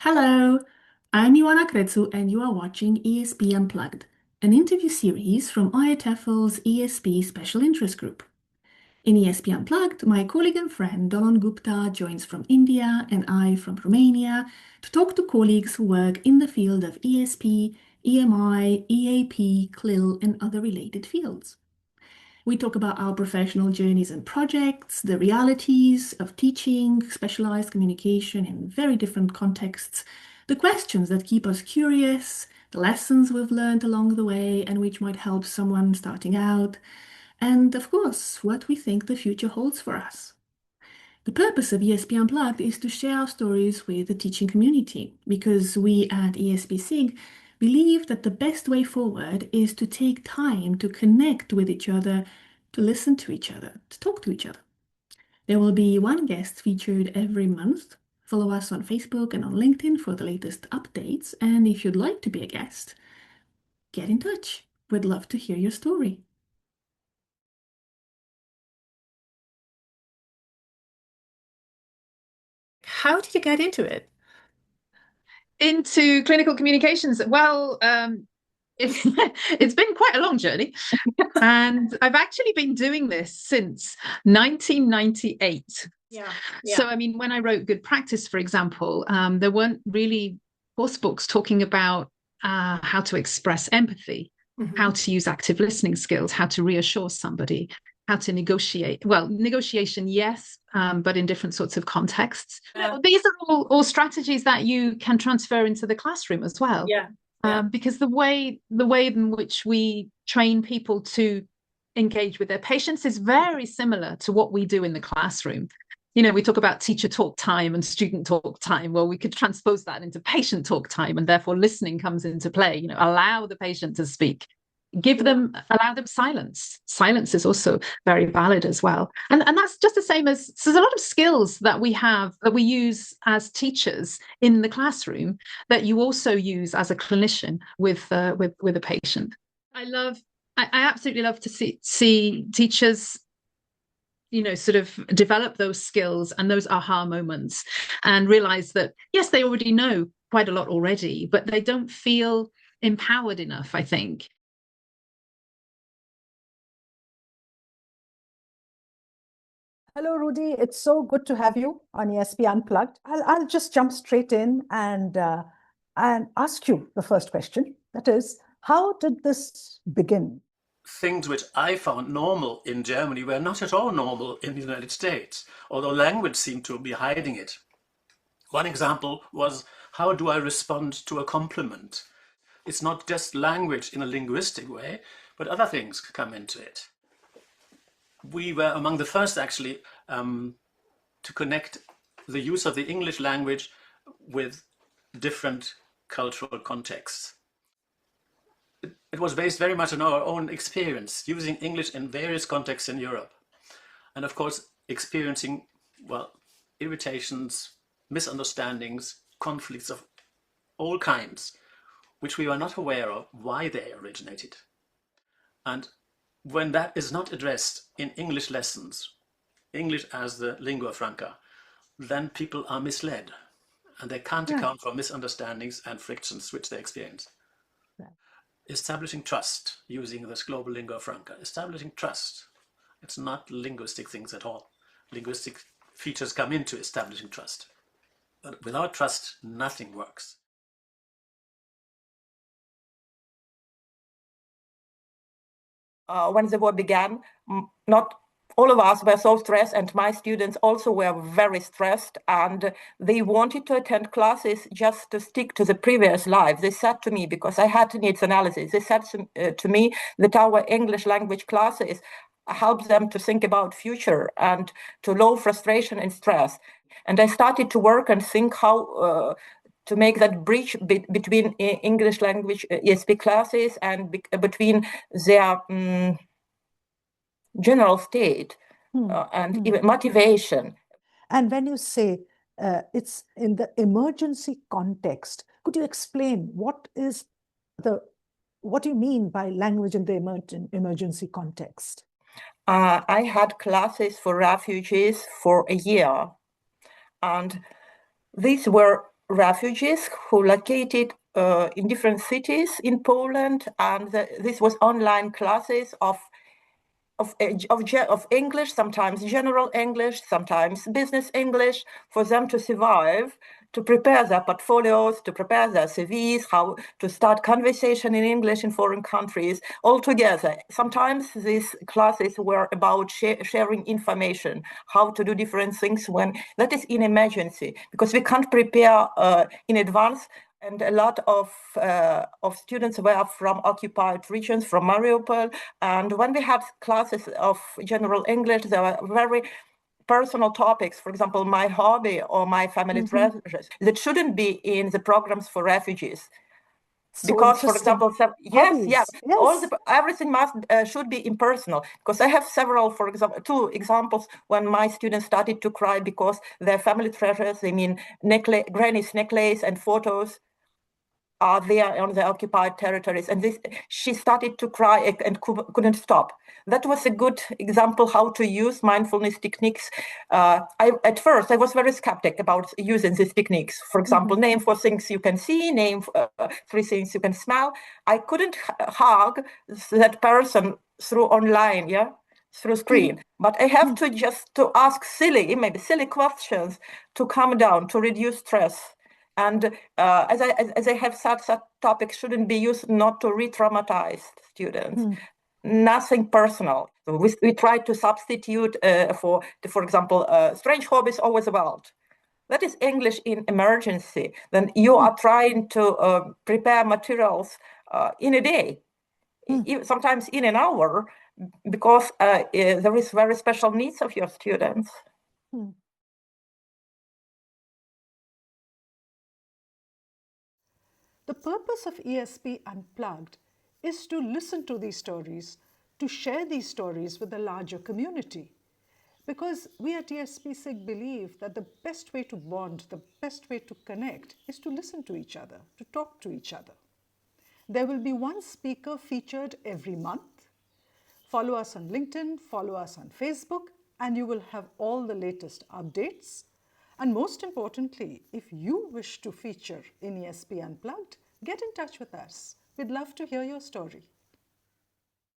Hello, I'm Ioana Kretsu and you are watching ESP Unplugged, an interview series from IATEFL's ESP Special Interest Group. In ESP Unplugged, my colleague and friend Dolan Gupta joins from India and I from Romania to talk to colleagues who work in the field of ESP, EMI, EAP, CLIL, and other related fields. We talk about our professional journeys and projects, the realities of teaching, specialized communication in very different contexts, the questions that keep us curious, the lessons we've learned along the way and which might help someone starting out, and of course, what we think the future holds for us. The purpose of ESP Unplugged is to share our stories with the teaching community because we at ESP SIG believe that the best way forward is to take time to connect with each other, to listen to each other, to talk to each other. There will be one guest featured every month. Follow us on Facebook and on LinkedIn for the latest updates. And if you'd like to be a guest, get in touch. We'd love to hear your story. How did you get into it? Into clinical communications. It's been quite a long journey. And I've actually been doing this since 1998. Yeah. So, I mean, when I wrote Good Practice, for example, there weren't really course books talking about how to express empathy, how to use active listening skills, how to reassure somebody, how to negotiate. Well, negotiation, yes, but in different sorts of contexts. These are all strategies that you can transfer into the classroom as well. Yeah. Yeah. Because the way in which we train people to engage with their patients is very similar to what we do in the classroom. You know, we talk about teacher talk time and student talk time. Well, we could transpose that into patient talk time, and therefore listening comes into play. You know, allow the patient to speak, allow them silence. Silence is also very valid as well. And that's just the same as, so there's a lot of skills that we have that we use as teachers in the classroom that you also use as a clinician with a patient. I absolutely love to see teachers, you know, sort of develop those skills and those aha moments and realize that, yes, they already know quite a lot already, but they don't feel empowered enough, I think. Hello, Rudy. It's so good to have you on ESP Unplugged. I'll just jump straight in and ask you the first question. That is, how did this begin? Things which I found normal in Germany were not at all normal in the United States, although language seemed to be hiding it. One example was, how do I respond to a compliment? It's not just language in a linguistic way, but other things come into it. We were among the first, actually, to connect the use of the English language with different cultural contexts. It was based very much on our own experience, using English in various contexts in Europe. And of course, experiencing, well, irritations, misunderstandings, conflicts of all kinds, which we were not aware of why they originated. And when that is not addressed in English lessons, English as the lingua franca, then people are misled and they can't account for misunderstandings and frictions which they experience. Right. Establishing trust using this global lingua franca. Establishing trust. It's not linguistic things at all. Linguistic features come into establishing trust. But without trust, nothing works. When the war began, not all of us were so stressed, and my students also were very stressed, and they wanted to attend classes just to stick to the previous life. They said to me, because I had needs analysis, they said to me that our English language classes help them to think about future and to low frustration and stress. And I started to work and think how to make that bridge between English language ESP classes and between their general state and even motivation. And when you say it's in the emergency context, could you explain what do you mean by language in the emergency context? I had classes for refugees for a year, and these were refugees who located in different cities in Poland, and this was online classes of English, sometimes general English, sometimes business English, for them to survive, to prepare their portfolios, to prepare their CVs, how to start conversation in English in foreign countries, all together. Sometimes these classes were about sharing information, how to do different things when that is in emergency, because we can't prepare in advance. And a lot of students were from occupied regions, from Mariupol. And when we had classes of general English, there were very personal topics, for example, my hobby or my family treasures, that shouldn't be in the programs for refugees. So because, for interesting. example, Hobbies. Yes. everything should be impersonal. Because I have several, for example, 2 examples when my students started to cry because their family treasures, I mean, granny's necklace and photos, are there on the occupied territories, and she started to cry and couldn't stop. That was a good example how to use mindfulness techniques. At first I was very skeptic about using these techniques. For example, name 4 things you can see, name 3 things you can smell. I couldn't hug that person through online, through screen, but I have to just to ask maybe silly questions to calm down, to reduce stress. And as I have said, that topic shouldn't be used not to re-traumatize students. Nothing personal. So we try to substitute for example, strange hobbies over the world. That is English in emergency. Then you are trying to prepare materials in a day, sometimes in an hour, because there is very special needs of your students. The purpose of ESP Unplugged is to listen to these stories, to share these stories with the larger community. Because we at ESP SIG believe that the best way to bond, the best way to connect is to listen to each other, to talk to each other. There will be one speaker featured every month. Follow us on LinkedIn, follow us on Facebook, and you will have all the latest updates. And most importantly, if you wish to feature in ESP Unplugged, get in touch with us. We'd love to hear your story.